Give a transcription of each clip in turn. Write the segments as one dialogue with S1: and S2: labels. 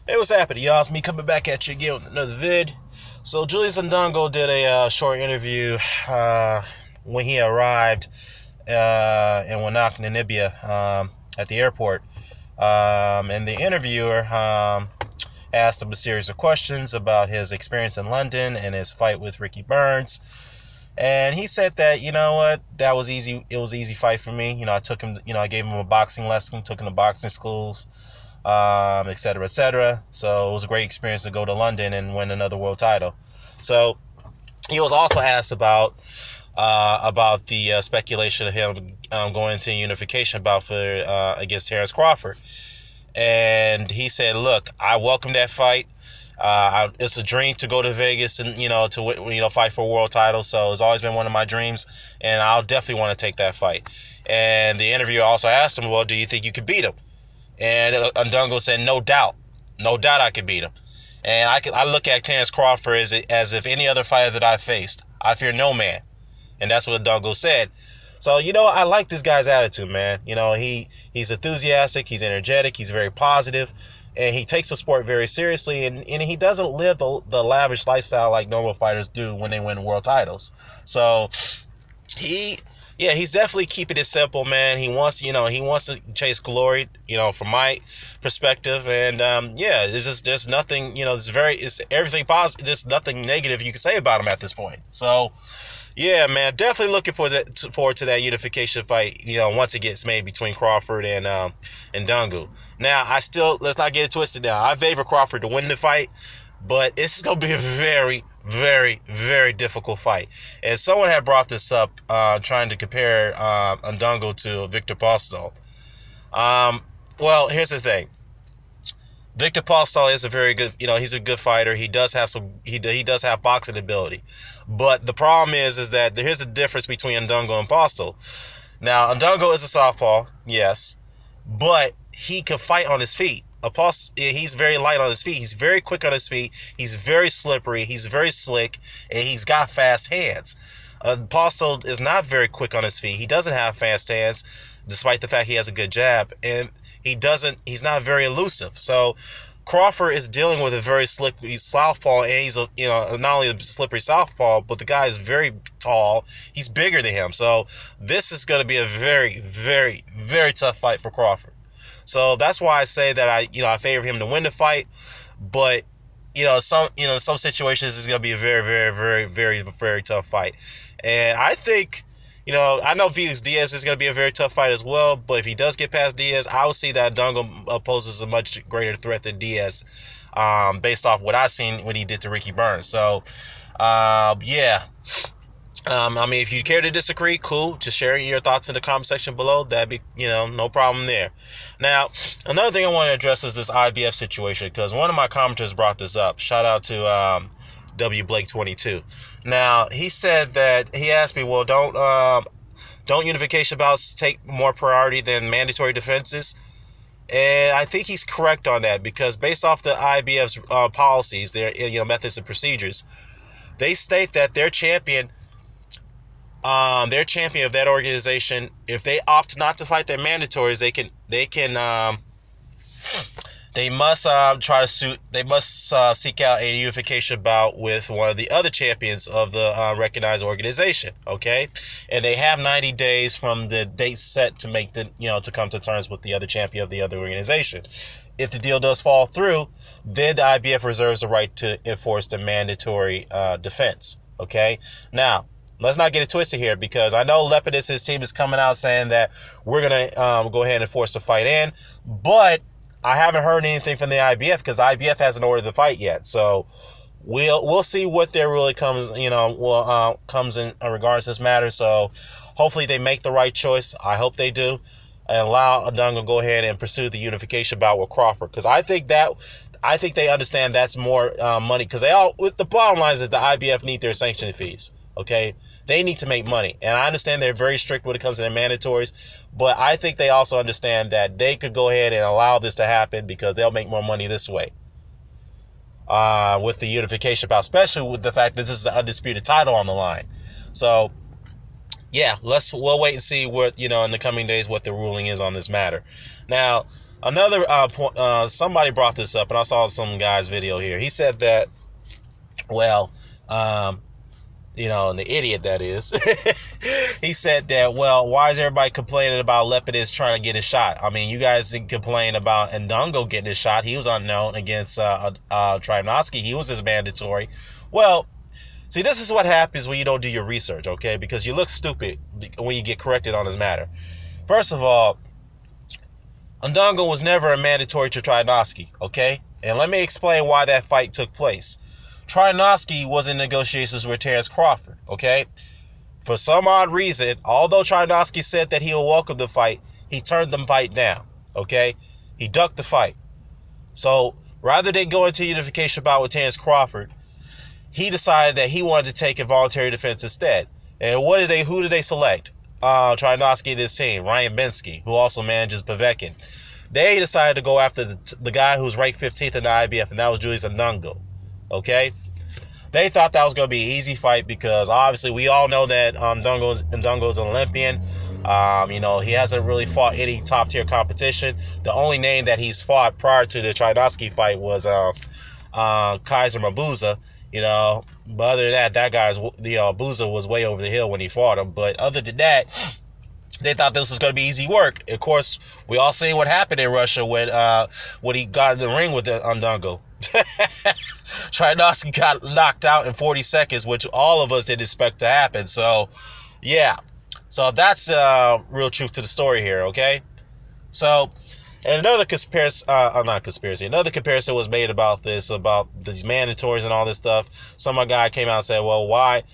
S1: Hey, what's happening, y'all? It's me coming back at you again with another vid. So Julius Indongo did a short interview when he arrived in Wanak, Namibia, at the airport. And the interviewer asked him a series of questions about his experience in London and his fight with Ricky Burns. And he said that, you know what, that was easy. It was an easy fight for me. I took him, I gave him a boxing lesson, took him to boxing schools, et cetera, et cetera. So it was a great experience to go to London and win another world title. So he was also asked about the speculation of him going into a unification bout for against Terence Crawford. And he said, look, I welcome that fight. It's a dream to go to Vegas and, to fight for a world title. So it's always been one of my dreams, and I'll definitely want to take that fight. And the interviewer also asked him, well, do you think you could beat him? And Undungo said, no doubt I could beat him. And I look at Terence Crawford as if any other fighter that I faced, I fear no man. And that's what Undungo said. So, I like this guy's attitude, man. He's enthusiastic, he's energetic, he's very positive, and he takes the sport very seriously, and he doesn't live the lavish lifestyle like normal fighters do when they win world titles. So he's definitely keeping it simple, man. He wants to chase glory, from my perspective. And there's nothing, it's everything positive. There's nothing negative you can say about him at this point. So, yeah, man, definitely looking forward to that unification fight, once it gets made between Crawford and Indongo. Now, let's not get it twisted now. I favor Crawford to win the fight, but it's going to be a very, very, very difficult fight. And someone had brought this up, trying to compare Indongo to Victor Postol. Well, here's the thing. Victor Postol is a very good, he's a good fighter. He does have he does have boxing ability. But the problem is that here's the difference between Indongo and Postol. Now, Indongo is a southpaw, yes, but he can fight on his feet. He's very light on his feet. He's very quick on his feet. He's very slippery. He's very slick, and he's got fast hands. Postol is not very quick on his feet. He doesn't have fast hands, despite the fact he has a good jab, and he's not very elusive. So Crawford is dealing with a very slippery southpaw, and he's not only a slippery southpaw, but the guy is very tall. He's bigger than him. So this is going to be a very, very, very tough fight for Crawford. So that's why I say that I favor him to win the fight. But some situations it's going to be a very, very, very, very, very tough fight. And I think, I know Felix Diaz is going to be a very tough fight as well, but if he does get past Diaz, I would see that Indongo poses a much greater threat than Diaz, based off what I've seen what he did to Ricky Burns. So, yeah. If you care to disagree, cool. Just share your thoughts in the comment section below. That'd be, no problem there. Now, another thing I want to address is this IBF situation, because one of my commenters brought this up. Shout out to W Blake 22. Now, he said that he asked me, well, don't unification bouts take more priority than mandatory defenses? And I think he's correct on that, because based off the IBF's policies, their methods and procedures, they state that their champion of that organization, if they opt not to fight their mandatories, they must seek out a unification bout with one of the other champions of the recognized organization. Okay, and they have 90 days from the date set to make to come to terms with the other champion of the other organization. If the deal does fall through, then the IBF reserves the right to enforce the mandatory defense. Okay, now, let's not get it twisted here, because I know Lepidus, his team, is coming out saying that we're going to go ahead and force the fight in. But I haven't heard anything from the IBF, because the IBF hasn't ordered the fight yet. So we'll see what there really comes, comes in regards to this matter. So hopefully they make the right choice. I hope they do, and allow Indongo to go ahead and pursue the unification bout with Crawford, because I think they understand that's more money, because the bottom line is the IBF need their sanction fees. Okay, they need to make money, and I understand they're very strict when it comes to their mandatories, but I think they also understand that they could go ahead and allow this to happen, because they'll make more money this way with the unification bout, especially with the fact that this is the undisputed title on the line. So, yeah, we'll wait and see what in the coming days what the ruling is on this matter. Now, Another point, somebody brought this up, and I saw some guy's video here. He said that, well, and the idiot that is, he said that, well, why is everybody complaining about Lepidus trying to get his shot? I mean, you guys didn't complain about Indongo getting his shot. He was unknown against Trinovsky. He was his mandatory. Well, see, this is what happens when you don't do your research, okay? Because you look stupid when you get corrected on this matter. First of all, Indongo was never a mandatory to Trinovsky, okay? And let me explain why that fight took place. Trinovsky was in negotiations with Terence Crawford, okay? For some odd reason, although Trinovsky said that he'll welcome the fight, he turned the fight down, okay? He ducked the fight. So rather than go into unification bout with Terence Crawford, he decided that he wanted to take involuntary defense instead. And who did they select? Trinovsky and his team, Ryan Bensky, who also manages Povetkin. They decided to go after the guy who's ranked 15th in the IBF, and that was Julius Indongo. Okay, they thought that was going to be an easy fight because obviously we all know that Indongo's an Olympian. He hasn't really fought any top tier competition. The only name that he's fought prior to the Trinovsky fight was Kaiser Mabuza. But other than that guy's Mabuza was way over the hill when he fought him. But other than that, they thought this was going to be easy work. Of course, we all seen what happened in Russia when he got in the ring with Indongo. Trinovsky got knocked out in 40 seconds, which all of us didn't expect to happen. So, yeah. So that's real truth to the story here, okay? So, and another comparison was made about these mandatories and all this stuff. Some guy came out and said, well, why?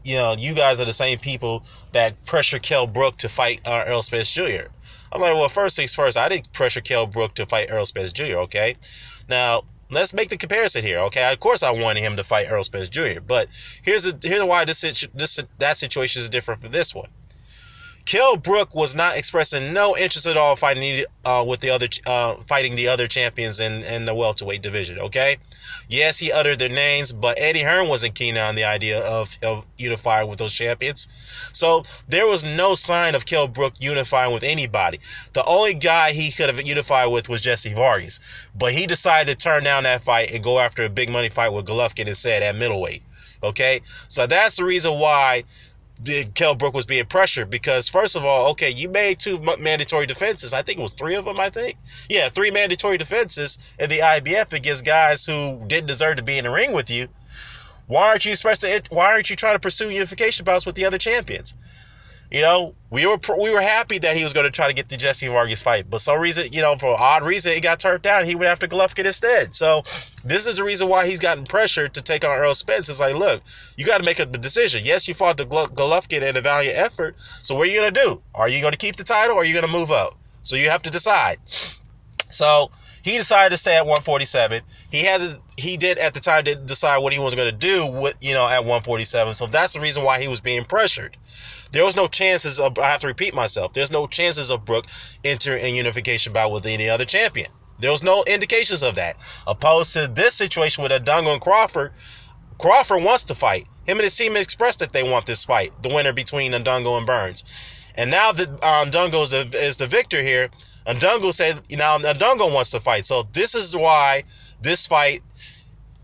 S1: You guys are the same people that pressure Kell Brook to fight Errol Spence Jr. I'm like, well, first things first, I didn't pressure Kell Brook to fight Errol Spence Jr., okay? Now, let's make the comparison here, okay? Of course, I wanted him to fight Errol Spence Jr., but here's why that situation is different from this one. Kell Brook was not expressing no interest at all fighting the other champions in the welterweight division. Okay, yes, he uttered their names, but Eddie Hearn wasn't keen on the idea of unifying with those champions. So there was no sign of Kell Brook unifying with anybody. The only guy he could have unified with was Jesse Vargas, but he decided to turn down that fight and go after a big money fight with Golovkin instead at middleweight. Okay, so that's the reason why Kell Brook was being pressured, because first of all, okay, you made 2 mandatory defenses. I think it was 3 of them, 3 mandatory defenses in the IBF against guys who didn't deserve to be in the ring with you. Why aren't you trying to pursue unification bouts with the other champions? We were happy that he was going to try to get the Jesse Vargas fight, but some reason, for an odd reason, it got turned down. He went after Golovkin instead. So this is the reason why he's gotten pressured to take on Errol Spence. It's like, look, you got to make a decision. Yes, you fought the Golovkin in a valiant effort. So what are you going to do? Are you going to keep the title or are you going to move up? So you have to decide. So he decided to stay at 147. He did at the time decide what he was going to do at 147. So that's the reason why he was being pressured. There was no chances of, I have to repeat myself, there's no chances of Brook entering a unification bout with any other champion. There was no indications of that. Opposed to this situation with Indongo and Crawford, Crawford wants to fight. Him and his team expressed that they want this fight, the winner between Indongo and Burns. And now that Indongo is the victor here, Indongo said, now Indongo wants to fight. So this is why this fight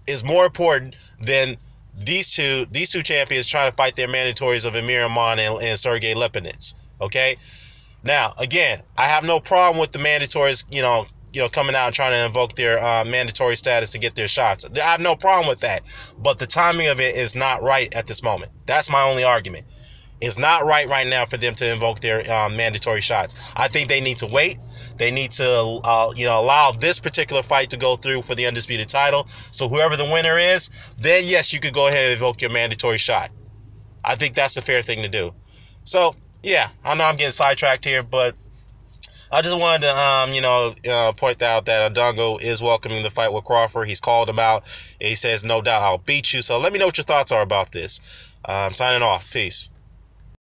S1: is more important than these two champions trying to fight their mandatories of Amir Aman and Sergey Lepidus. Okay. Now, again, I have no problem with the mandatories, coming out and trying to invoke their mandatory status to get their shots. I have no problem with that. But the timing of it is not right at this moment. That's my only argument. It's not right now for them to invoke their mandatory shots. I think they need to wait. They need to, allow this particular fight to go through for the undisputed title. So whoever the winner is, then yes, you could go ahead and invoke your mandatory shot. I think that's the fair thing to do. So, yeah, I know I'm getting sidetracked here, but I just wanted to, point out that Indongo is welcoming the fight with Crawford. He's called him out. He says, no doubt, I'll beat you. So let me know what your thoughts are about this. I'm signing off. Peace.